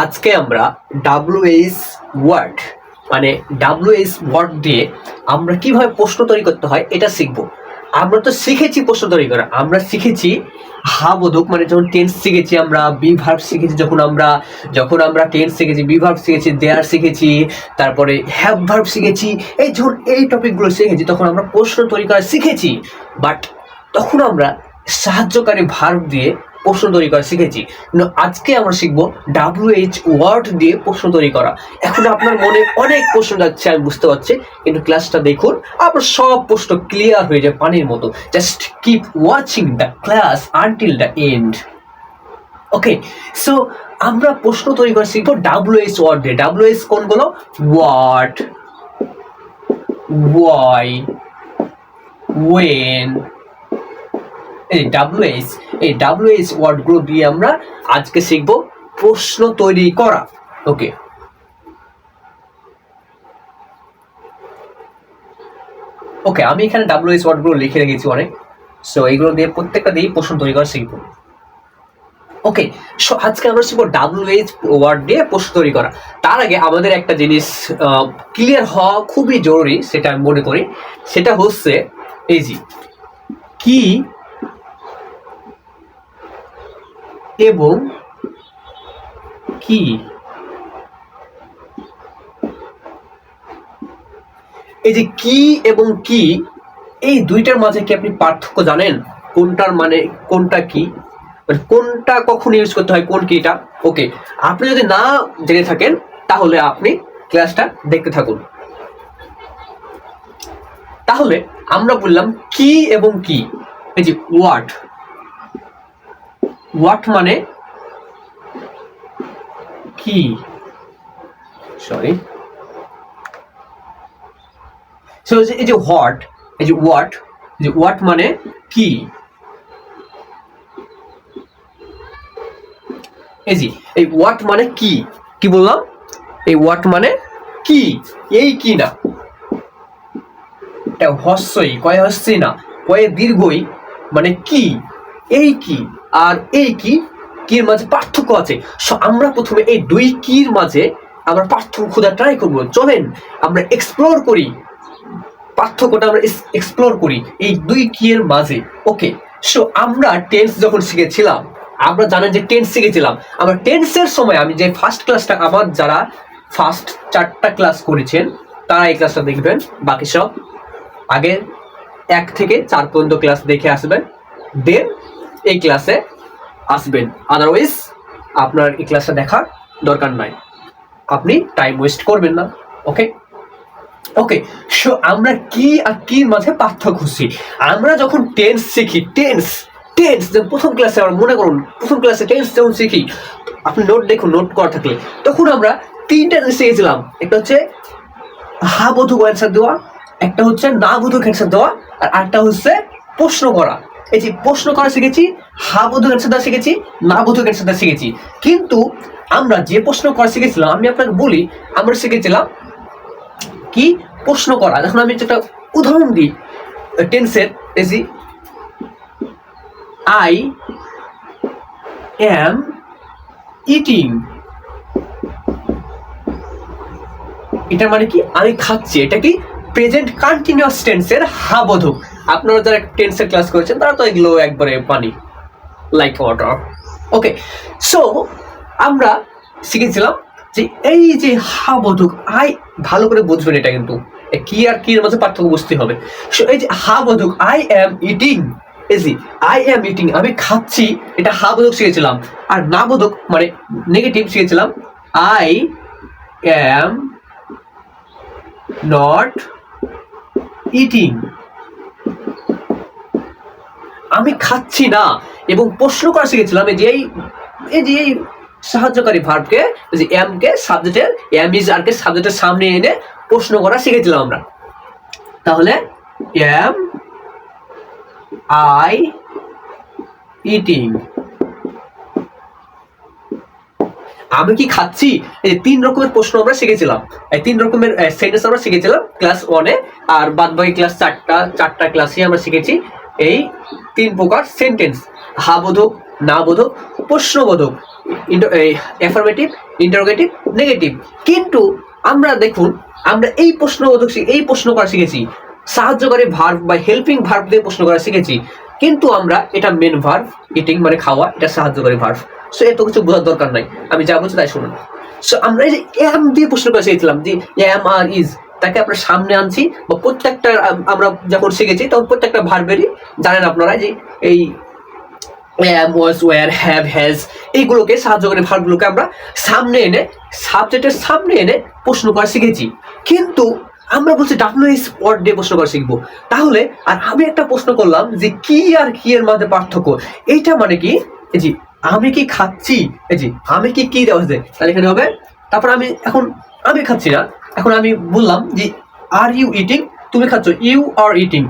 আজকে আমরা WH word মানে ডাব্লিউএইচ ওয়ার্ড দিয়ে আমরা কিভাবে প্রশ্ন তৈরি করতে হয় এটা শিখব। আমরা তো শিখেছি প্রশ্ন তৈরি করা, আমরা শিখেছি হাবোধক মানে যখন টেন্স শিখেছি, আমরা বি ভার্ব শিখেছি, যখন আমরা টেন্স শিখেছি, বি ভার্ব শিখেছি, দেয়ার শিখেছি, তারপরে হ্যাভ ভার্ব শিখেছি। যখন এই টপিকগুলো শিখেছি তখন আমরা প্রশ্ন তৈরি করা শিখেছি, বাট তখন আমরা সাহায্যকারী ভার্ব দিয়ে প্রশ্ন তৈরি করা শিখেছি। কিন্তু আজকে আমরা শিখবো ডাব্লিউএইচ ওয়ার্ড দিয়ে প্রশ্ন তৈরি করা। এখন আপনার মনে অনেক প্রশ্ন যাচ্ছে, আমি বুঝতে পারছি, কিন্তু ক্লাসটা দেখুন, আপনার সব প্রশ্ন ক্লিয়ার হয়ে যায় পানির মতো। Just keep watching the class until the end. Okay, so আমরা প্রশ্ন তৈরি করা শিখবো ডাব্লিউএইচ ওয়ার্ড দিয়ে। ডাব্লিউএইচ কোনগুলো? হোয়াট, ওয়াই, ওয়েন, এই ডাব্লিউএইচ ওয়ার্ডগুলো দিয়ে আমরা আজকে শিখবো প্রশ্ন তৈরি করা। ওকে, আমি এখানে ডাব্লিউএইচ ওয়ার্ডগুলো লিখে রেখেছি অনেক, সো এইগুলো দিয়ে প্রত্যেকটা দিয়ে প্রশ্ন তৈরি করা শিখবো। ওকে, সো আজকে আমরা শিখবো ডাব্লিউএইচ ওয়ার্ড দিয়ে প্রশ্ন তৈরি করা। তার আগে আমাদের একটা জিনিস ক্লিয়ার হওয়া খুবই জরুরি, সেটা আমি মনে করি, সেটা হচ্ছে এই যে কি এবং কি। এই যে কি এবং কি, এই দুইটার মাঝে কি আপনি পার্থক্য জানেন? কোনটার মানে কোনটা কি, কোনটা কখন ইউজ করতে হয়, কোন কিটা? ওকে, আপনি যদি না জেনে থাকেন তাহলে আপনি ক্লাসটা দেখতে থাকুন। তাহলে আমরা বললাম কি এবং কি। এই যে হোয়াট মানে কি, সরি, সো এই যে হোয়াট মানে কি। এই হোয়াট মানে কি, কি বললাম? এই হোয়াট মানে কি, এই কি না, এটা হস্যই, কয় হস্যই না, কয়ে দীর্ঘই, মানে কি, এই কি আর এই কি, কির মাঝে পার্থক্য আছে। আমরা প্রথমে এই দুই কির মাঝে আমরা পার্থক্য খোঁজার ট্রাই করবো। চলেন আমরা এক্সপ্লোর করি, পার্থক্যটা আমরা এক্সপ্লোর করি এই দুই কি এর মাঝে। ওকে, সো আমরা টেন্স যখন শিখেছিলাম, আমরা জানেন যে টেন্স শিখেছিলাম, আমরা টেন্সের সময় আমি যে ফার্স্ট ক্লাসটা, আমার যারা ফার্স্ট 4টা ক্লাস করেছেন তারা এই ক্লাসটা দেখবেন, বাকি সব আগে 1 থেকে 4 পর্যন্ত ক্লাস দেখে আসবেন, দেন এই ক্লাসে আসবেন। আদারওয়াইজ আপনার এই ক্লাসটা দেখার দরকার নাই, আপনি টাইম ওয়েস্ট করবেন না। ওকে, সো আমরা কি আর কির মাঝে পার্থক্য খুঁজছি। আমরা যখন টেন্স শিখি, টেন্স প্রথম ক্লাসে, আমরা মনে করুন প্রথম ক্লাসে টেন্স যখন শিখি, আপনি নোট দেখুন, নোট করা থাকলে, তখন আমরা 3টা জিনিস শিখেছিলাম। একটা হচ্ছে হাবোধক অ্যান্সার দেওয়া, একটা হচ্ছে না বোধক অ্যান্সার দেওয়া, আর একটা হচ্ছে প্রশ্ন করা। এই যে প্রশ্ন করা শিখেছি, হাবোধক অ্যান্সার দেওয়া শিখেছি, না বোধক অ্যান্সার দেওয়া শিখেছি। কিন্তু আমরা যে প্রশ্ন করা শিখেছিলাম, আমি আপনাকে বলি, আমরা শিখেছিলাম কি প্রশ্ন করা। এখন আমি একটা উদাহরণ দিই টেন্সের, এই যে আই এম ইটিং, এটার মানে কি? আমি খাচ্ছি। এটা কি? প্রেজেন্ট কন্টিনিউয়াস টেন্সের হাবোধক। আপনারা যারা টেন্সের ক্লাস করেছেন তারা তো এগুলো একবারে পানি, লাইক ওয়াটার। ওকে, সো আমরা শিখেছিলাম যে এই যে হাবোধক, আই, ভালো করে বুঝবেন এটা, কিন্তু কি আর কির মাঝে পার্থক্য বুঝতে হবে। সো এই যে হাবোধক, আই এম ইটিং, আমি খাচ্ছি, এটা হাবোধক শিখেছিলাম। আর না বোধক মানে নেগেটিভ শিখেছিলাম, আই এম নট ইটিং, আমি খাচ্ছি না। এবং প্রশ্ন করা শিখেছিলাম এই যে এই সাহায্যকারী ভার্বকে, যে এম কে সাবজেক্টের, এম ইজ আর কে সাবজেক্টের সামনে এনে প্রশ্ন করা শিখেছিলাম আমরা। তাহলে এম আই ইটিং, আমি কি খাচ্ছি। এই 3 রকমের প্রশ্ন আমরা শিখেছিলাম, এই 3 রকমের সেন্টেন্স আমরা শিখেছিলাম ক্লাস 1-এ, আর বাদ বাকি ক্লাস 4টা ক্লাসে আমরা শিখেছি এই 3 প্রকার সেন্টেন্স। হাবোধক, না বোধক, প্রশ্নবোধক, অ্যাফার্মেটিভ, ইন্টারোগেটিভ, নেগেটিভ। কিন্তু আমরা দেখুন, আমরা এই প্রশ্নবোধক এই প্রশ্ন করা শিখেছি, সাহায্যকারী ভার্ব বা হেল্পিং ভার্ব দিয়ে প্রশ্ন করা শিখেছি, কিন্তু আমরা এটা মেন ভার্ব, ইটিং মানে খাওয়া, এটা সাহায্যকারী ভার্ব। সো এত কিছু বোঝার দরকার নাই, আমি যা বলছি তাই শুনুন। সো আমরা এই যে এম দিয়ে প্রশ্ন করা শিখেছিলাম, যে এম আর ইজ, তাকে আমরা সামনে আনছি, বা প্রত্যেকটা আমরা যখন শিখেছি তখন প্রত্যেকটা ভার্বেরই জানেন আপনারা যে এই am, was, were, have, has এইগুলোকে সাহায্যকারী ভার্বগুলোকে আমরা সামনে এনে, সাবজেক্টের সামনে এনে প্রশ্ন করা শিখেছি। কিন্তু আমরা বলছি WH ওয়ার্ড দিয়ে প্রশ্ন করা শিখবো। তাহলে আর আমি একটা প্রশ্ন করলাম যে কি আর কি এর মধ্যে পার্থক্য, এইটা মানে কি, এই যে আমি কি খাচ্ছি, এই যে আমি কি দেওয়া হয়েছে, তাহলে এখানে হবে, তারপর আমি খাচ্ছি না, এখন আমি বললাম যে আর ইউ ইটিং, তুমি খাচ্ছ, ইউ আর ইটিং,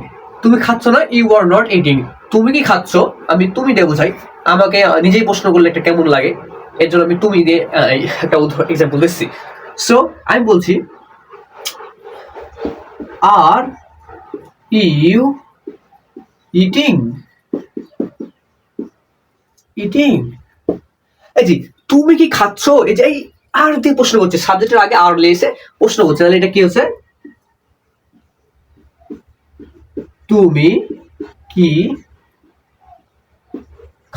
তুমি খাচ্ছ না, ইউ আর নট ইটিং, তুমি কি খাচ্ছ, আমি তুমি দিয়ে বোঝাই, আমাকে নিজেই প্রশ্ন করলে একটা কেমন লাগে, এর জন্য আমি তুমি দিয়ে একটা এক্সাম্পল দিচ্ছি। সো আমি বলছি আর ইউ ইটিং, ইটিং, এই যে তুমি কি খাচ্ছ, এই যে এই আর দিয়ে প্রশ্ন করছে, সাবজেক্টের আগে আর লেসে প্রশ্ন করছে, তাহলে এটা কি হচ্ছে, তুমি কি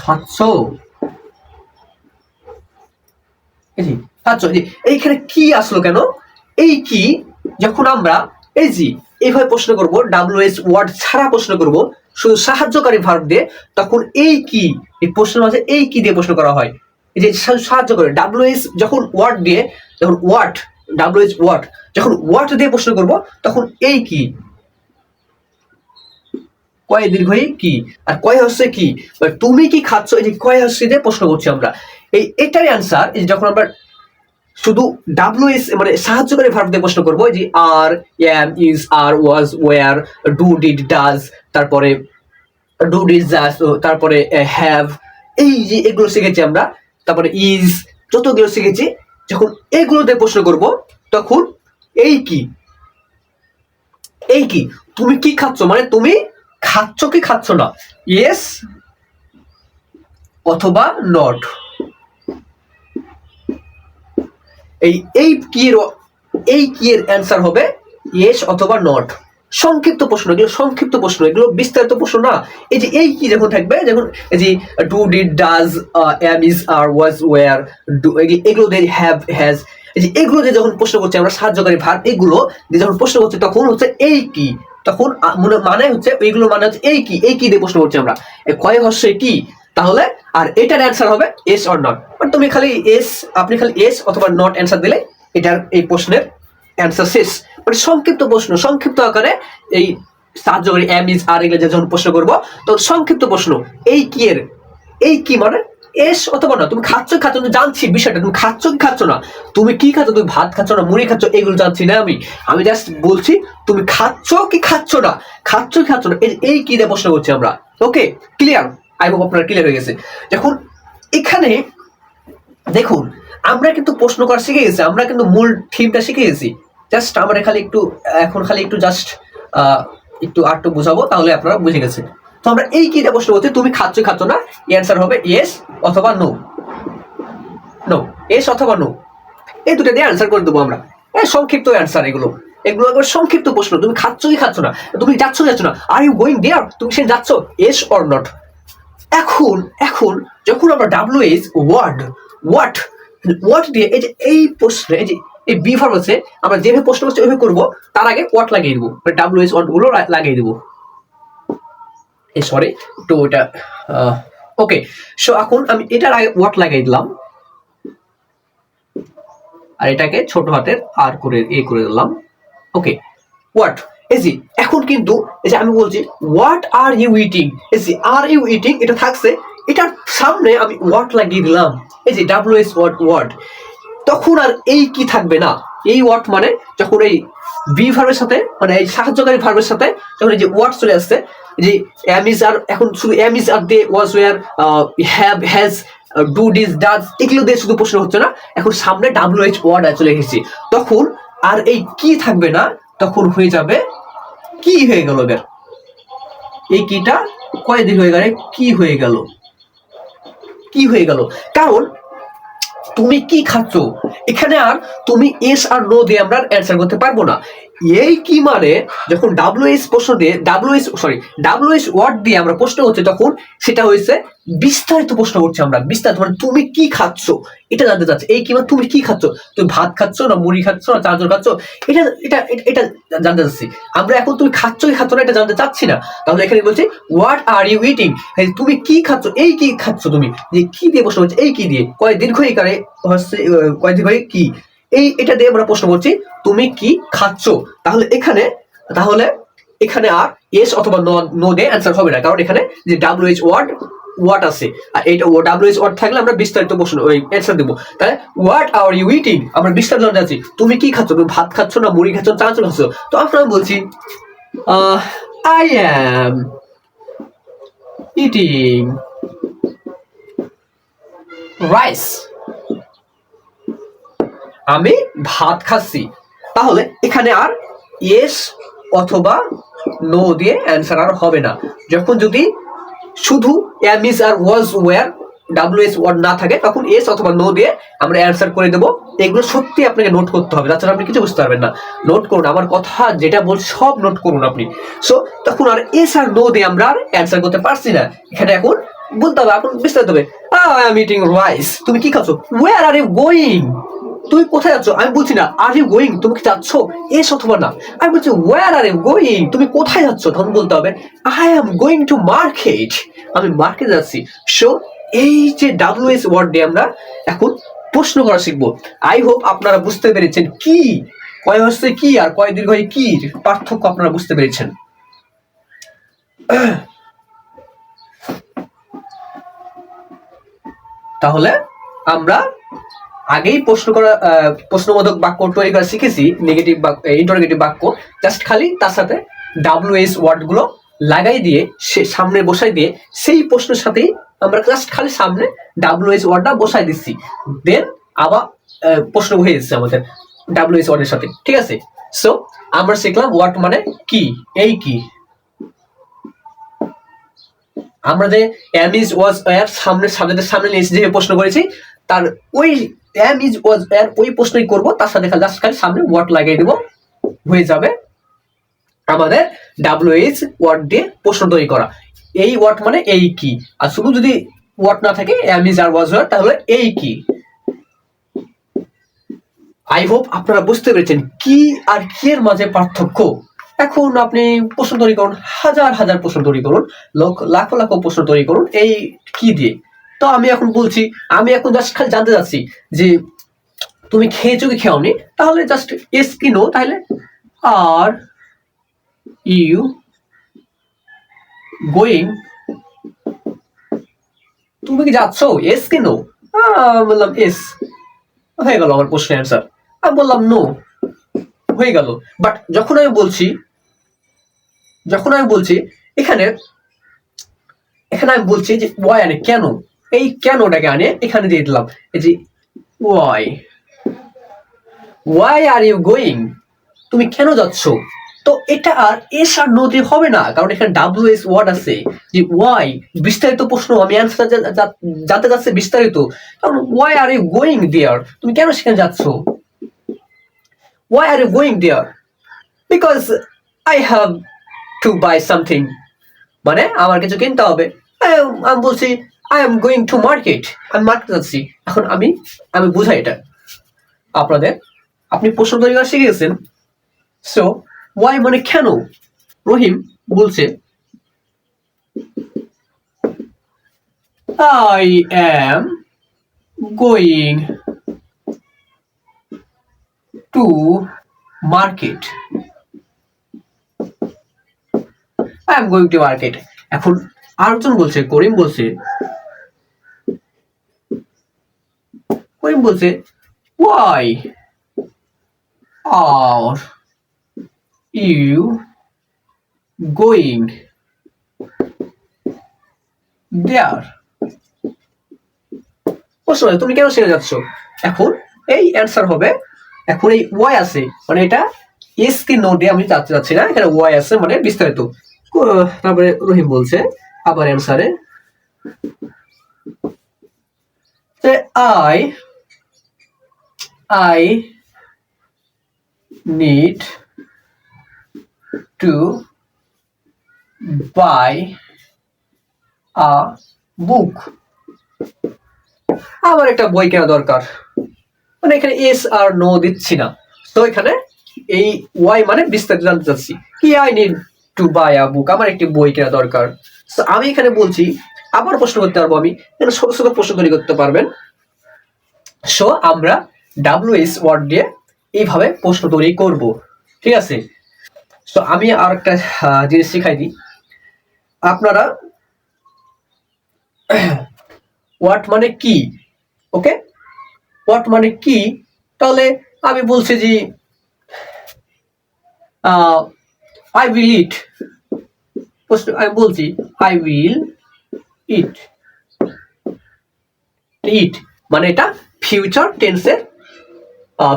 খাচ্ছ, খাচ্ছ, এইখানে কি আসলো কেন, এই কি যখন আমরা এই যে এইভাবে প্রশ্ন করবো, WH ওয়ার্ড ছাড়া প্রশ্ন করব, শুধু সাহায্যকারী ভার্ব দিয়ে, তখন এই কি, এই প্রশ্নের মাঝে এই কি দিয়ে প্রশ্ন করা হয়, এই যে সাহায্য করে WH যখন ওয়ার্ড দিয়ে, যখন ওয়ার্ড, WH ওয়ার্ড যখন ওয়ার্ড দিয়ে প্রশ্ন করব, তখন এই কি, কয় দীর্ঘই কি, আর কয় হচ্ছে কি, তুমি কি খাচ্ছ, এই যে কয় হচ্ছে দিয়ে প্রশ্ন করছি আমরা, এটারই অ্যান্সার, এই যখন আমরা শুধু WH মানে সাহায্যকারী ভার্ব দিয়ে প্রশ্ন করবো, যে are, am, is, are, was, were, do, did, does, তারপরে ডু, ডিড, ডাজ, তারপরে হ্যাভ, এই যে এগুলো শিখেছি আমরা, তারপরে ইজ, যতগুলো শিখেছি, যখন এগুলো দিয়ে প্রশ্ন করব, তখন এই কি, এই কি, তুমি কি খাচ্ছ, মানে তুমি খাচ্ছ কি খাচ্ছ না, ইয়েস অথবা নট, এই কি এর অ্যান্সার হবে ইয়েস অথবা নট। সংক্ষিপ্ত প্রশ্ন, এগুলো সংক্ষিপ্ত প্রশ্ন, এগুলো বিস্তারিত প্রশ্ন না। এই যে এই কি যখন থাকবে, যখন এই যে do, did, does, am, is, are, was, were, do, এগুলো দিয়ে হ্যাভ, হ্যাজ, এই যে এগুলো দিয়ে যখন প্রশ্ন করছি আমরা, সাহায্যকারী ভার্ব এগুলো দিয়ে যখন প্রশ্ন করছি, তখন হচ্ছে এই কি, তখন মানে হচ্ছে এইগুলো মানে হচ্ছে এই কি দিয়ে প্রশ্ন করছি আমরা, কয় হচ্ছে কি, তাহলে আর এটার অ্যান্সার হবে এস অর নট। তুমি খালি এস, আপনি খালি এস অথবা নট অ্যান্সার দিলে এটার এই প্রশ্নের অ্যান্সার শেষ। মানে সংক্ষিপ্ত প্রশ্ন, সংক্ষিপ্ত আকারে এই সাহায্যকারী এম, ইজ, আর এগুলো যখন প্রশ্ন করবো, তখন সংক্ষিপ্ত প্রশ্ন, এই কি এর, এই কি মানে এস অথবা না, তুমি খাচ্ছ খাচ্ছ, তুমি জানছি বিষয়টা, তুমি খাচ্ছ কি খাচ্ছ না, তুমি কি খাচ্ছ, তুমি ভাত খাচ্ছ না মুড়ি খাচ্ছ, এগুলো জানছি না আমি জাস্ট বলছি তুমি খাচ্ছ কি খাচ্ছ না, খাচ্ছ কি খাচ্ছ না, এই কি দিয়ে প্রশ্ন করছি আমরা। ওকে, ক্লিয়ার? আই হোপ আপনার ক্লিয়ার হয়ে গেছে। যখন এখানে দেখুন, আমরা কিন্তু প্রশ্ন করা শিখে গেছি, আমরা কিন্তু মূল থিমটা শিখে গেছি, জাস্ট আমরা খালি একটু এখন খালি একটু জাস্ট একটু বোঝাবো, তাহলে আপনারা বুঝে গেছে। তো আমরা এই কি প্রশ্ন করছি, তুমি খাচ্ছ খাচ্ছ না, অ্যান্সার হবে ইয়েস অথবা নো, নো, এস অথবা নো, এই দুটো দিয়ে অ্যান্সার করে দেবো আমরা। সংক্ষিপ্ত অ্যান্সার এগুলো একবার সংক্ষিপ্ত প্রশ্ন, তুমি খাচ্ছ কি খাচ্ছ না, তুমি যাচ্ছ না, আর ইউ গোয়িং দেয়ার, তুমি সে যাচ্ছ, এস অর নট। এখন যখন আমরা WH ওয়াট দিয়ে এই যে এই প্রশ্নে, এই যে এই বি ভার্ব আছে, আমরা যেভাবে প্রশ্ন করছি ওইভাবে করবো, তার আগে ওয়াট লাগিয়ে দেবো, মানে WH ওয়াট গুলো লাগিয়ে দেবো। সরি, একটু ওইটা ওকে। সো এখন আমি এটার আগে ওয়াট লাগিয়ে দিলাম, আর এটাকে ছোট হাতের আর করে করে দিলাম। ওকে, ওয়াট, এই যে এখন কিন্তু এই যে আমি বলছি হোয়াট আর ইউ ইটিং, এই যে আর ইউ ইটিং এটা থাকছে, এটার সামনে আমি ওয়াট লাগিয়ে দিলাম, এই যে WH ওয়াট, তখন আর এই কি থাকবে না, এই ওয়াট মানে যখন এই বি ভার্বের সাথে, মানে এই সাহায্যকারী ভার্বের সাথে যখন এই যে ওয়াট চলে আসছে, যে এম ইজ আর, এখন শুধু এম ইজ আর দিয়ে, was, were, have, has, do, did, does, এগুলো দিয়ে শুধু প্রশ্ন হচ্ছে না, এখন সামনে WH ওয়ার্ড চলে এসেছে, তখন আর এই কি থাকবে না, তখন হয়ে যাবে কি হয়ে গেল, এবার এই কিটা কয়দিন হয়ে গেলে কি হয়ে গেল, কি হয়ে গেল, কারণ তুমি কি খাচ্ছ এখানে আর তুমি এস আর নো দিয়ে আমরা অ্যান্সার করতে পারবো না। এই কি মানে যখন ডাব্লিউএস প্রশ্ন দিয়ে ডাব্লিউএস ওয়ার্ড দিয়ে আমরা প্রশ্ন করছি তখন সেটা হয়েছে বিস্তারিত প্রশ্ন করছি আমরা, বিস্তারিত মানে তুমি কি খাচ্ছ এটা জানতে চাচ্ছি। এই কি মানে তুমি কি খাচ্ছ, তুমি ভাত খাচ্ছ না মুড়ি খাচ্ছ না চানাচুর খাচ্ছ, এটা এটা এটা জানতে চাচ্ছি আমরা। এখন তুমি খাচ্ছ কি খাচ্ছ না এটা জানতে চাচ্ছি না। তাহলে এখানে বলছি হোয়াট আর ইউ ইটিং, তুমি কি খাচ্ছ, এই কি খাচ্ছ তুমি, যে কি দিয়ে প্রশ্ন করছে, এই কি দিয়ে কয় দীর্ঘ ইকারে হচ্ছে কয় দীর্ঘ কি, এই এটা দিয়ে আমরা প্রশ্ন করছি তুমি কি খাচ্ছ। তাহলে এখানে আর এস অথবা নো দিয়ে অ্যান্সার হবে না, কারণ এখানে যে ডাব্লিউএইচ ওয়াট আছে আর এইটা ডাব্লিউএইচ ওয়াট থাকলে আমরা বিস্তারিত প্রশ্ন ওই অ্যান্সার দেবো। তাহলে হোয়াট আর ইউ ইটিং আমরা বিস্তারিত জানতে চাচ্ছি তুমি কি খাচ্ছ, তুমি ভাত খাচ্ছ না মুড়ি খাচ্ছ চানাচুর খাচ্ছ। তো আমরা বলছি আই অ্যাম ইটিং রাইস, আমি ভাত খাচ্ছি। তাহলে এখানে আর ইয়েস অথবা নো দিয়ে অ্যান্সার আর হবে না। যখন যদি শুধু am is are was were WH word না থাকে তখন এস অথবা নো দিয়ে আমরা অ্যান্সার করে দেবো। এগুলো সত্যি আপনাকে নোট করতে হবে, তাছাড়া আপনি কিছু বুঝতে পারবেন না। নোট করুন, আমার কথা যেটা বলছি সব নোট করুন আপনি। সো তখন আর এস আর নো দিয়ে আমরা আর অ্যান্সার করতে পারছি না। এখানে এখন বলতে হবে, এখন বিস্তারিত হবে আই এম ইটিং রাইস, তুমি কি খাচ্ছ, ওয়্যার আর ইউ গোয়িং, তুমি কোথায় যাচ্ছ। আমি বলছি না আর ইউ গোয়িং, তুমি কি যাচ্ছ এস অথবা না, আমি বলছি ওয়্যার আর ইউ গোয়িং, তুমি কোথায় যাচ্ছ। তখন বলতে হবে I am going to market, আমি মার্কেট যাচ্ছি। সো এই যে ডাব্লিউএস ওয়ার্ড দিয়ে আমরা এখন প্রশ্ন করা শিখবো। আই হোপ আপনারা বুঝতে পেরেছেন কি কয় হচ্ছে কি আর কয় দীর্ঘ কি পার্থক্য আপনারা বুঝতে পেরেছেন। তাহলে আমরা আগেই প্রশ্নবোধক বাক্য তৈরি করা শিখেছি, নেগেটিভ বাক্য ইন্টারোগেটিভ বাক্য, জাস্ট খালি তার সাথে ডাব্লিউএস ওয়ার্ড গুলো লাগাই দিয়ে সে সামনে বসাই দিয়ে সেই প্রশ্নের সাথেই আমরা জাস্ট খালি সামনে ডাব্লিউএস ওয়ার্ডটা বসাই দিচ্ছি, দেন আবার প্রশ্ন হয়ে যাচ্ছে আমাদের ডাব্লিউএস ওয়ার্ডের সাথে, ঠিক আছে। সো আমরা শিখলাম ওয়ার্ড মানে কি, এই কি। আমরা যে এম ইজ ওয়াজ এর সামনে সাবজেক্টের সামনে নিয়ে যে প্রশ্ন করেছি তার ওই এম ইজ ওয়াজ এর ওই প্রশ্নই করব, তার সাথে জাস্ট খালি সামনে ওয়ার্ড লাগিয়ে দেব, হয়ে যাবে আমাদের ডাব্লিউএইচ ওয়ার্ড দিয়ে প্রশ্ন তৈরি করা। এই ওয়ার্ড মানে এই কি, আর শুধু যদি ওয়ার্ড না থাকে am is are was word তাহলে এই কি। আই হোপ আপনারা বুঝতে পেরেছেন কি আর কি এর মাঝে পার্থক্য। এখন আপনি প্রশ্ন তৈরি করুন, হাজার হাজার প্রশ্ন তৈরি করুন, লাখো লাখো প্রশ্ন তৈরি করুন এই কি দিয়ে। তো আমি এখন বলছি, আমি এখন জাস্ট খালি জানতে চাচ্ছি যে তুমি খেয়েছো কি খেওনি, তাহলে জাস্ট এস কি নো, তাহলে আর ইউ গোয়িং, তুমি কি যাচ্ছ এস কি নো, বললাম এস, হয়ে গেল আমার প্রশ্নের অ্যান্সার। আমি বললাম নো, হয়ে গেল। বাট যখন আমি বলছি এখানে আমি বলছি যে ওয়াই আনে, কেন, এই কেনটাকে আনে এখানে দিয়ে দিলাম, এই যে ওয়াই আর ইউ গোয়িং, তুমি কেন যাচ্ছ। তো এটা আর এস আর নো দিয়ে হবে না, কারণ এখানে ডাব্লিউএস ওয়ার্ড আছে যে ওয়াই, বিস্তারিত প্রশ্ন, আমি অ্যান্সার জানতে চাচ্ছি বিস্তারিত, কারণ why are you going there, তুমি কেন সেখানে যাচ্ছ। Why are you going there? Because I have to buy something. মানে আমার কিছু কিনতে হবে। আমি বলছি I am going to market, আমি মার্কেটে যাচ্ছি। এখন আমি বুঝাই এটা আপনাদের, আপনি প্রশ্ন তৈরি করা শিখে গেছেন। সো why মানে কেন। রহিম বলছে I am going to market, I am going to market। এখন আরেকজন বলছে, করিম বলছে why are you going there, তুমি কেন সেখানে যাচ্ছ। এখন এই অ্যান্সার হবে, এখন এই ওয়াই আছে মানে এটা এস কি নো দিয়ে আমি যাচ্ছি না, এখানে ওয়াই আছে মানে বিস্তারিত। তারপরে রহিম বলছে আবার অ্যান্সারে I need to buy a book. আমার একটা বই কেনা দরকার, মানে এখানে এস আর নো দিচ্ছি না, তো এখানে এই ওয়াই মানে বিস্তারিত জানতে চাচ্ছি কি আই নিড টু বাই আ বুক, আমার একটি বই কেনা দরকার। তো আমি এখানে বলছি আবার প্রশ্ন করতে পারবো, আমি এখানে ছোট ছোট প্রশ্ন তৈরি করতে পারবেন। সো আমরা ডাব্লিউএস ওয়ার্ড দিয়ে এইভাবে প্রশ্ন তৈরি করব, ঠিক আছে। তো আমি আর একটা জিনিস শিখাই দিই, আপনারা হোয়াট মানে কি, ওকে, হোয়াট মানে কি, তাহলে আমি বলছি যে আই উইল ইট, আমি বলছি আই উইল ইট, ইট মানে এটা ফিউচার টেন্সের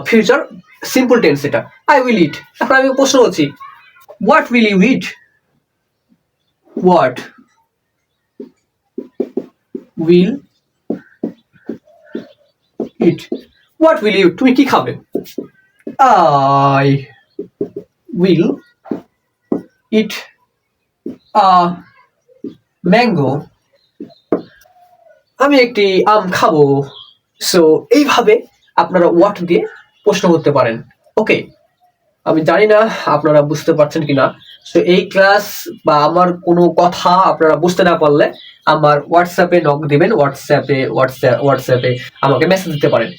ফিউচার সিম্পল টেন্স, এটা আই উইল ইট। এখন আমি প্রশ্ন করছি what will you eat, what will eat, what will you, তুমি কি খাবে, I will eat a mango, আমি একটি আম খাবো। সো এইভাবে আপনারা হোয়াট দিয়ে প্রশ্ন করতে পারেন, ওকে। আমি জানি না আপনারা বুঝতে পারছেন কিনা। সো এই ক্লাস বা আমার কোনো কথা আপনারা বুঝতে না পারলে আমার হোয়াটসঅ্যাপে নক দিবেন, হোয়াটসঅ্যাপে আমাকে মেসেজ দিতে পারেন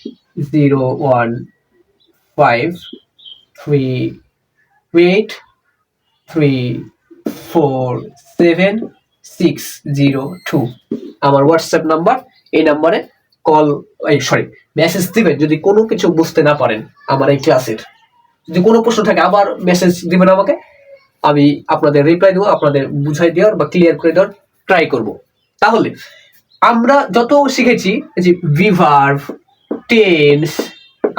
01538347602 আমার হোয়াটসঅ্যাপ নাম্বার। এই নাম্বারে কল মেসেজ দিবেন যদি কোনো কিছু বুঝতে না পারেন আমার এই ক্লাসের। যদি কোনো প্রশ্ন থাকে আবার মেসেজ দিবেন আমাকে, আমি আপনাদের রিপ্লাই দেবো, আপনাদের বুঝাই দেওয়ার বা ক্লিয়ার করে দেওয়ার ট্রাই করব। তাহলে আমরা যত শিখেছি যে বি ভার্ব, টেন্স,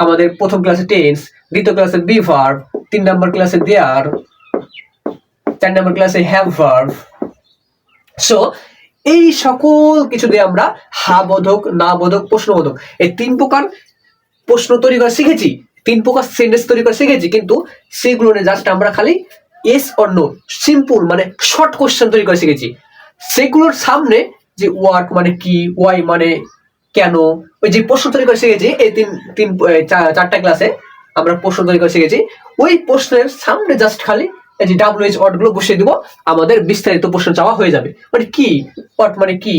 আমাদের প্রথম ক্লাসে টেন্স, দ্বিতীয় ক্লাসে বি ভার্ব, 3 নম্বর ক্লাসে দেয়ার, 4 নম্বর ক্লাসে হ্যাভ ভার্ব। সো এই সকল কিছু দিয়ে আমরা হা বোধক, না বোধক, প্রশ্নবোধক এই 3 প্রকার প্রশ্ন তৈরি করা শিখেছি, 3 প্রকার সেন্টেন্স তৈরি করা শিখেছি, কিন্তু সেগুলো নিয়ে জাস্ট আমরা খালি এস অর নো সিম্পল মানে শর্ট কোশ্চেন তৈরি করে শিখেছি। সেগুলোর সামনে যে হোয়াট মানে কি, ওয়াই মানে কেন, ওই যে প্রশ্ন তৈরি করে শিখেছি এই 4টা ক্লাসে আমরা প্রশ্ন তৈরি করে শিখেছি, ওই প্রশ্নের সামনে জাস্ট খালি এই যে ডাব্লিউএইচ ওয়ার্ড গুলো বসিয়ে দিব, আমাদের বিস্তারিত প্রশ্ন চাওয়া হয়ে যাবে। মানে কি, হোয়াট মানে কি,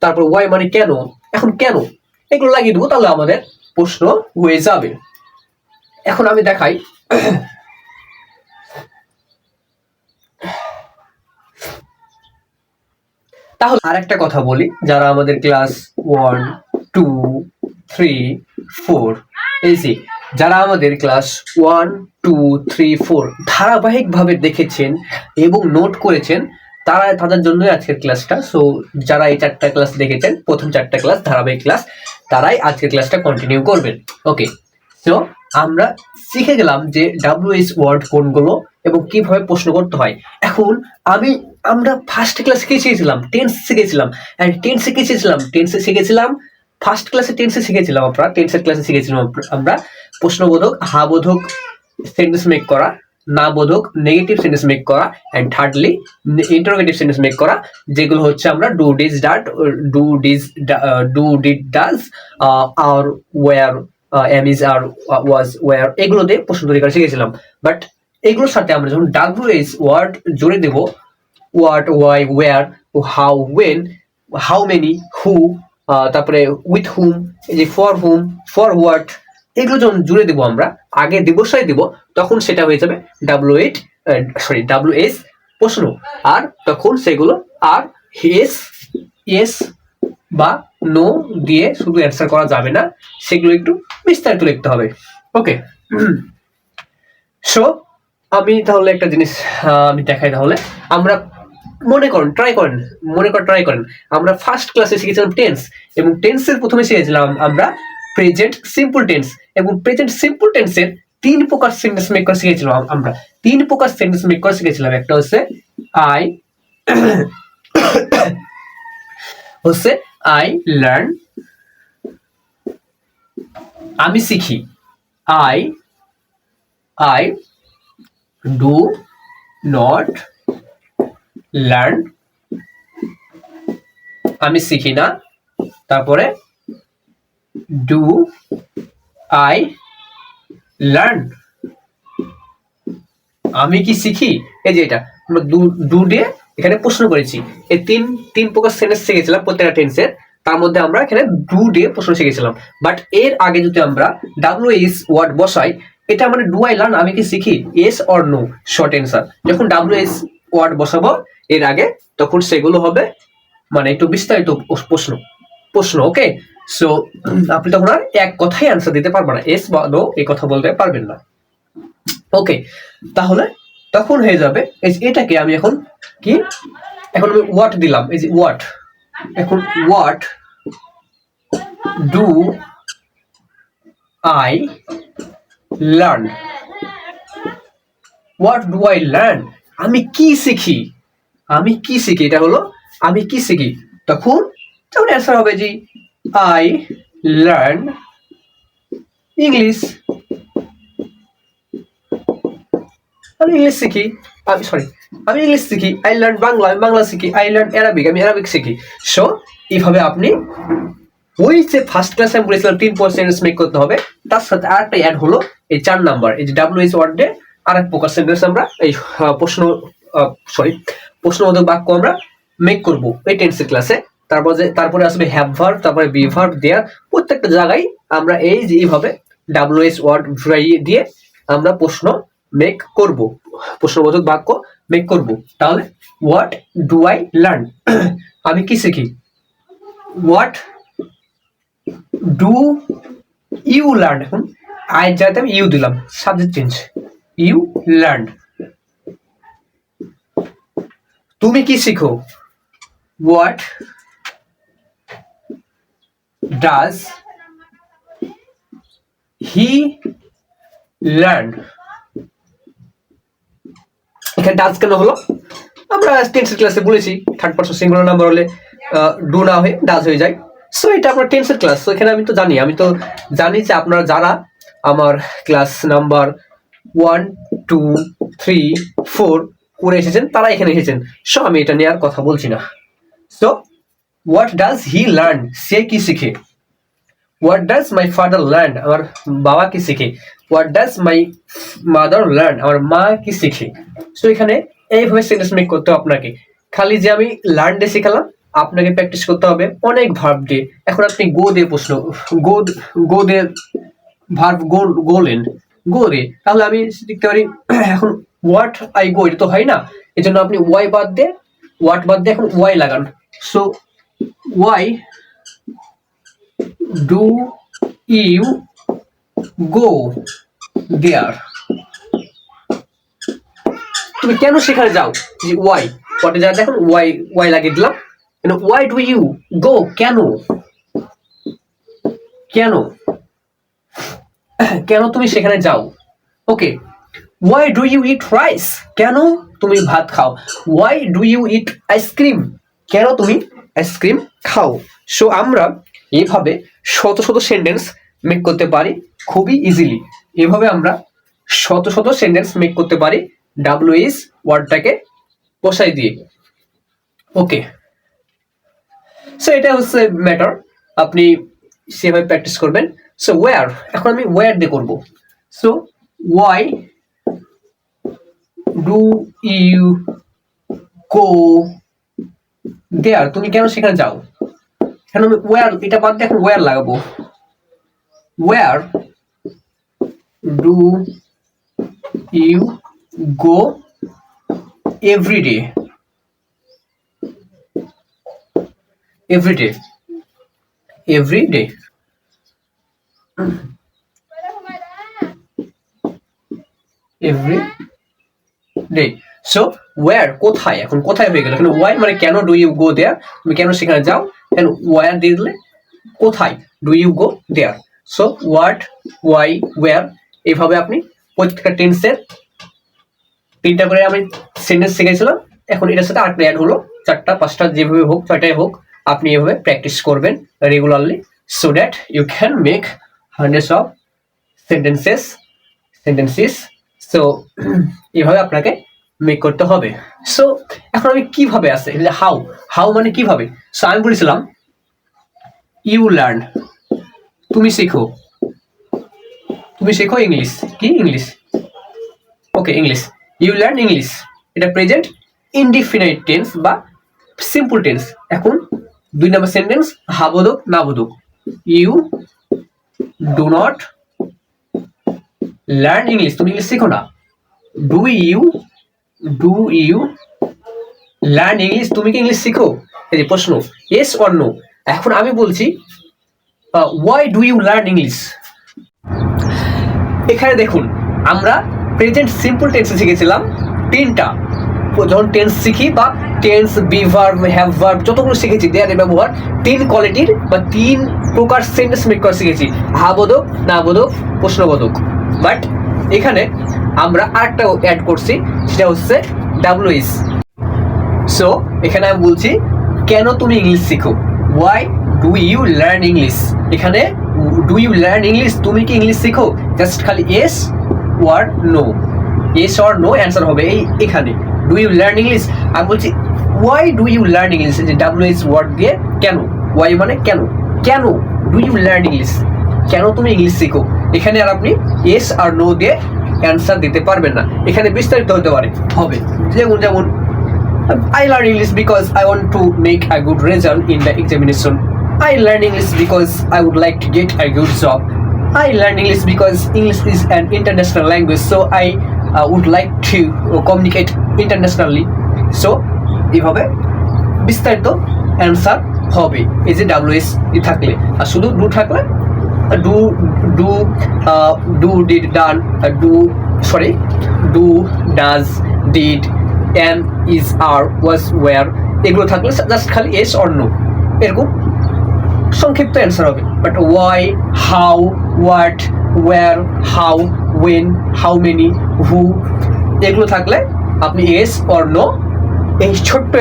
তারপর ওয়াই মানে কেন, এখন কেন, এগুলো লাগিয়ে দেবো, তাহলে আমাদের প্রশ্ন হয়ে যাবে। এখন আমি দেখাই তাহলে আর একটা কথা বলি, যারা আমাদের ক্লাস 1, 2, 3, 4 এই যে যারা আমাদের ক্লাস 1, 2, 3, 4 ধারাবাহিকভাবে দেখেছেন এবং নোট করেছেন, তাদের জন্য আজকের ক্লাসটা। সো যারা এই 4টা ক্লাস দেখেছেন, প্রথম 4টা ক্লাস ধারাবাহিক ক্লাস, তারাই আজকের ক্লাসটা কন্টিনিউ করবেন, ওকে। সো আমরা শিখে গেলাম যে ডাব্লিউএইচ ওয়ার্ড কোনগুলো এবং কিভাবে প্রশ্ন করতে হয়। এখন আমরা ফার্স্ট ক্লাস শিখেছিলাম টেন্স শিখেছিলাম, এন্ড টেন্সে শিখেছিলাম ফার্স্ট ক্লাসে টেন্সে শিখেছিলাম, আমরা টেন্সের ক্লাসে শিখেছিলাম আমরা প্রশ্নবোধক, হা বোধক সেন্টেন্স মেক করা, না বোধক নেগেটিভ সেন্টেন্স মেক করা, and thirdly interrogative sentence make করা, যেগুলো হচ্ছে আমরা do did does are were, am is are was were, এগুলো দিয়ে প্রশ্ন তৈরি করা শিখেছিলাম। বাট এগুলোর সাথে আমরা যখন ডাব্লিউএইচ ওয়ার্ড জুড়ে দেব, what, why, where, how, when, how many, who, তারপরে উইথ হুম, এই যে ফর হুম, ফর হোয়াট, এগুলো যখন জুড়ে দেবো আমরা, আগে দিবসায় দিব, তখন সেটা হয়ে যাবে ডাব্লিউএস প্রশ্ন। আর তখন সেগুলো আর এস বা নো দিয়ে শুধু অ্যান্সার করা যাবে না, সেগুলো একটু বিস্তারিত লিখতে হবে, ওকে। সো আমি তাহলে একটা জিনিস আমি দেখাই, তাহলে আমরা মনে করেন ট্রাই করেন আমরা ফার্স্ট ক্লাসে শিখেছিলাম টেন্স, এবং টেন্সের প্রথমে শিখেছিলাম আমরা প্রেজেন্ট সিম্পল টেন্স, এবং প্রেজেন্ট সিম্পল টেন্সের 3 প্রকার সেন্টেন্স মেক করা শিখেছিলাম আমরা, 3 প্রকার সেন্টেন্স মেক করা শিখেছিলাম। একটা হচ্ছে আই লার্ন, আমি শিখি, I I do not learn, আমি শিখি না, তারপরে ডু আই লার্ন, আমি কি শিখি। এই যে এটা আমরা ডু ডে এখানে প্রশ্ন করেছি, এই তিন তিন প্রকার সেন্টেন্স শিখেছিলাম প্রত্যেকটা টেন্সের, তার মধ্যে আমরা এখানে ডু ডে প্রশ্ন শিখেছিলাম। বাট এর আগে যদি আমরা WH ওয়ার্ড বসাই, এটা মানে ডু আই লার্ন, আমি কি শিখি, yes or no, short answer. যখন WH ওয়ার্ড বসাবো এর আগে, তখন সেগুলো হবে মানে একটু বিস্তারিত প্রশ্ন প্রশ্ন ওকে। সো আপনি তখন আর এক কথাই অ্যান্সার দিতে পারবেন না, এস বা নো এই কথা বলতে পারবেন না। ওকে, তাহলে তখন হয়ে যাবে এটাকে আমি এখন কি, এখন আমি হোয়াট দিলাম, এই যে হোয়াট, এখন what do I learn, what do I learn, আমি কি শিখি, আমি কি শিখি, এটা হলো আমি কি শিখি। তখন তখন অ্যান্সার হবে যে আই লার্ন ইংলিশ, আমি ইংলিশ শিখি, আমি ইংলিশ শিখি, আই লার্ন বাংলা, আমি বাংলা শিখি, আই লার্ন অ্যারাবিক, আমি অ্যারাবিক শিখি। সো এইভাবে আপনি ওই যে ফার্স্ট ক্লাসে আমি বলেছিলাম 3% মেক করতে হবে, তার সাথে আরেকটা অ্যাড হলো এই 4 নাম্বার, এই যে WH ওয়ার্ডে আরেক প্রকার সেন্টেন্স আমরা এই প্রশ্নবোধক বাক্য আমরা মেক করব এই টেন্সের ক্লাসে। তারপরে আসবে হ্যাভ ভার্ব, তারপরে বি ভার্ব, দেয়ার, প্রত্যেকটা জায়গায় আমরা এই যে এইভাবে WH ওয়ার্ড দিয়ে আমরা প্রশ্ন মেক করব, প্রশ্নবোধক বাক্য মেক করব। তাহলে হোয়াট ডু আই লার্ন, আমি কি শিখি, হোয়াট ডু ইউ লার্ন, এখন আই যাতে আমি ইউ দিলাম, সাবজেক্ট চেঞ্জ, ইউ লার্ন, তুমি কি শিখো, হোয়াট ডাজ হি লার্ন, এখানে ডাজ কেন হলো, আমরা টেন্সের ক্লাসে বলেছি থার্ড পারসন সিঙ্গুলার নাম্বার হলে ডু না হয়ে ডাজ হয়ে যায়। সো এটা আপনার টেন্সের ক্লাস, তো এখানে আমি তো জানি যে আপনারা যারা আমার ক্লাস নাম্বার 1 2 3 4 করে এসেছেন তারা এখানে এসেছেন। সো আমি এটা নিয়ে আর কথা বলছি না। So what does he learn, সে কি শিখে, what does my father learn, আমার বাবা কি শিখে, what does my mother learn, আমার মা কি শিখে। সো এখানে এইভাবে সেন্টেন্স মেক করতে হবে আপনাকে, খালি যে আমি লার্ন দিয়ে শিখালাম, আপনাকে প্র্যাকটিস করতে হবে অনেক ভার্ব দিয়ে। এখন আপনি গো দিয়ে প্রশ্ন, গো দিয়ে ভার্ব গোলেন, গো রে, তাহলে আমি লিখতে পারি এখন হোয়াট আই গো, এটা তো হয় না, এই জন্য আপনি ওয়াই বাদ দিয়ে, হোয়াট বাদ দিয়ে এখন ওয়াই লাগান। So why do you go there, তুমি কেন সেখানে যাও, যে ওয়াই পটে যা দেখুন ওয়াই লাগিয়ে দিলাম, ওয়াই ডু ইউ গো, কেন কেন কেন তুমি সেখানে যাও। Okay, why do you eat rice, কেন তুমি ভাত খাও, why do you eat ice cream, কেন তুমি আইসক্রিম খাও। সো আমরা এইভাবে শত শত সেন্টেন্স মেক করতে পারি খুবই ইজিলি, এভাবে আমরা শত শত সেন্টেন্স মেক করতে পারি WH ওয়ার্ডটাকে বসাই দিয়ে। ওকে, সো এটা হচ্ছে ম্যাটার, আপনি সেভাবে প্র্যাকটিস করবেন। সো ওয়্যার, এখন আমি ওয়্যার দিয়ে করব। So why do you go there, তুমি কেন সেখানে যাও, এখন আমি ওয়্যার এটা বাদ দিয়ে এখন ওয়্যার লাগাবো, where do you go every day, every day every day, every day. So where কোথায়, এখন কোথায় হয়ে গেল, এখানে ওয়াই মানে কেন ডু ইউ গো দেয়ার, তুমি কেন সেখানে যাও, এন্ড ওয়্যার দিয়ে দিলে কোথায়, do you go there. So what, why, where, এইভাবে আপনি প্রত্যেকটা টেন্সের 3টা করে আমি সেন্টেন্স শিখেছিলাম, এখন এটার সাথে আরেকটা অ্যাড হলো 4টা 5টা, যেভাবে হোক 6টাই হোক, আপনি এভাবে প্র্যাকটিস করবেন regularly, so that you can make hundreds of sentences. So এইভাবে আপনাকে মেক করতে হবে। সো এখন আমি কিভাবে আছে হাউ মানে কিভাবে। সো আমি বলেছিলাম ইউ লার্ন, তুমি শেখো ইংলিশ। কি English? Okay, English. You learn English, এটা প্রেজেন্ট ইনডিফিনাইট টেন্স বা সিম্পল টেন্স। এখন 2 নম্বর সেন্টেন্স হা বোধক না বোধক। You do not learn English, তুমি ইংলিশ শেখো না। ডু ইউ লার্ন ইংলিশ, তুমি কি ইংলিশ শিখো? এই যে প্রশ্ন, ইয়েস অর নো। এখন আমি বলছি why do you learn English. এখানে দেখুন আমরা প্রেজেন্ট সিম্পল টেন্সে শিখেছিলাম 3টা। যখন টেন্স শিখি বা tense, be verb, have verb যতগুলো শিখেছি দেয়ার ব্যবহার 3 কোয়ালিটির বা 3 প্রকার সেন্টেন্স মেক করা শিখেছি, হা বোধক, না বোধক, প্রশ্নবোধক। বাট এখানে আমরা আরেকটা অ্যাড করছি, সেটা হচ্ছে ডাব্লিউএস। সো এখানে আমি বলছি কেন তুমি ইংলিশ শিখো, why do you learn English. এখানে ডু ইউ লার্ন ইংলিশ, তুমি কি ইংলিশ শিখো, জাস্ট খালি yes or no, yes or no answer হবে এখানে। ডু ইউ লার্ন ইংলিশ, আমি বলছি why do you learn English, যে ডাব্লিউএস ওয়ার্ড দিয়ে কেন, ওয়াই মানে কেন, কেন ডু ইউ লার্ন ইংলিশ, কেন তুমি ইংলিশ শিখো। এখানে আর আপনি ইয়েস আর নো দিয়ে অ্যান্সার দিতে পারবেন না, এখানে বিস্তারিত হতে পারে হবে। যেমন I learn English because I want to make a good result in the examination. I learn English because I would like to get a good job. I learn English because English is an international language, so I would like to communicate internationally. So এইভাবে বিস্তারিত answer হবে এই যে WS থাকলে। আর শুধু do থাকলে do did done, do does did, am, is, are, was, were এগুলো থাকলে জাস্ট খালি yes or no এরকম সংক্ষিপ্ত অ্যান্সার হবে। But why, how, what, where, how, when, how many, who এগুলো থাকলে আপনি yes or no এই ছোট্ট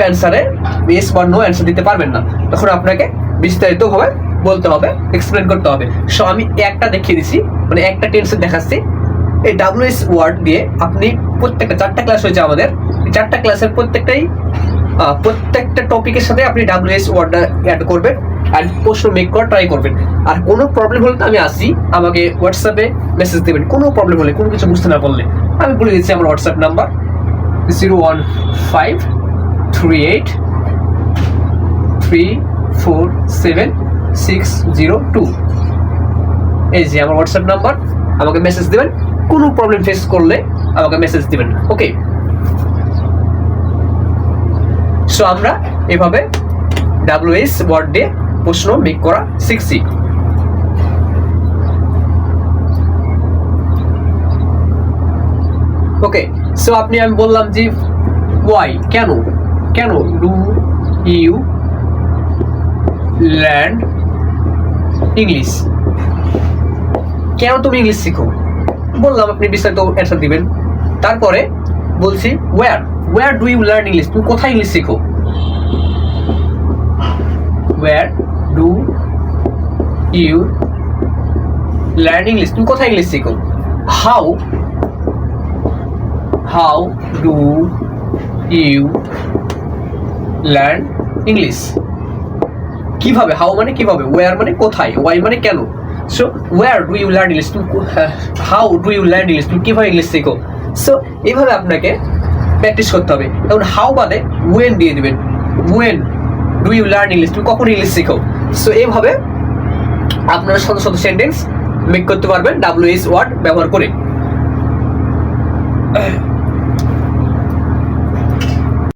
অ্যান্সারে yes or no অ্যান্সার দিতে পারবেন না, তখন আপনাকে বিস্তারিতভাবে বলতে হবে, এক্সপ্লেন করতে হবে। সো আমি একটা দেখিয়ে দিচ্ছি, মানে একটা টেন্সে দেখাচ্ছি। এই ডাব্লিউএস ওয়ার্ড দিয়ে আপনি প্রত্যেকটা 4টা ক্লাস হয়েছে আমাদের, 4টা ক্লাসের প্রত্যেকটা টপিকের সাথে আপনি ডাব্লিউএস ওয়ার্ডটা অ্যাড করবেন আর প্রশ্ন মেক করা ট্রাই করবেন। আর কোনো প্রবলেম হলে তো আমি আসি, আমাকে হোয়াটসঅ্যাপে মেসেজ দেবেন। কোনো প্রবলেম হলে, কোনো কিছু বুঝতে না পারলে আমি বলে দিচ্ছি আমার হোয়াটসঅ্যাপ নাম্বার 01538347602। এই যে আমার হোয়াটসঅ্যাপ নাম্বার, আমাকে মেসেজ দেবেন। কোনো প্রবলেম ফেস করলে আমাকে মেসেজ দিবেন, ওকে। সো আমরা এভাবে ডাব্লিউএস ওয়ার্ড দিয়ে প্রশ্ন মেক করা শিখছি। ওকে, সো আমি বললাম যে ওয়াই, কেন ডু ইউ লার্ন ইংলিশ, কেন তুমি ইংলিশ শিখো বললাম, আপনি বিস্তারিত অ্যান্সার দিবেন। তারপরে বলছি where do you learn English, তুমি কোথায় ইংলিশ শিখো, where do you learn English, তুমি কোথায় ইংলিশ শিখো। How do you learn English, কিভাবে, হাউ মানে কিভাবে, ওয়্যার মানে কোথায়, ওয়াই মানে কেন। So where do you learn English, how do you learn English, তুমি কীভাবে ইংলিশ শেখো। সো এইভাবে আপনাকে প্র্যাকটিস করতে হবে। এখন হাউ বাদে ওয়েন দিয়ে দেবেন, when do you learn English, তুমি কখন ইংলিশ শেখো। সো এইভাবে আপনারা শত সেন্টেন্স মেক করতে পারবেন ডাব্লিউএস ওয়ার্ড ব্যবহার করে।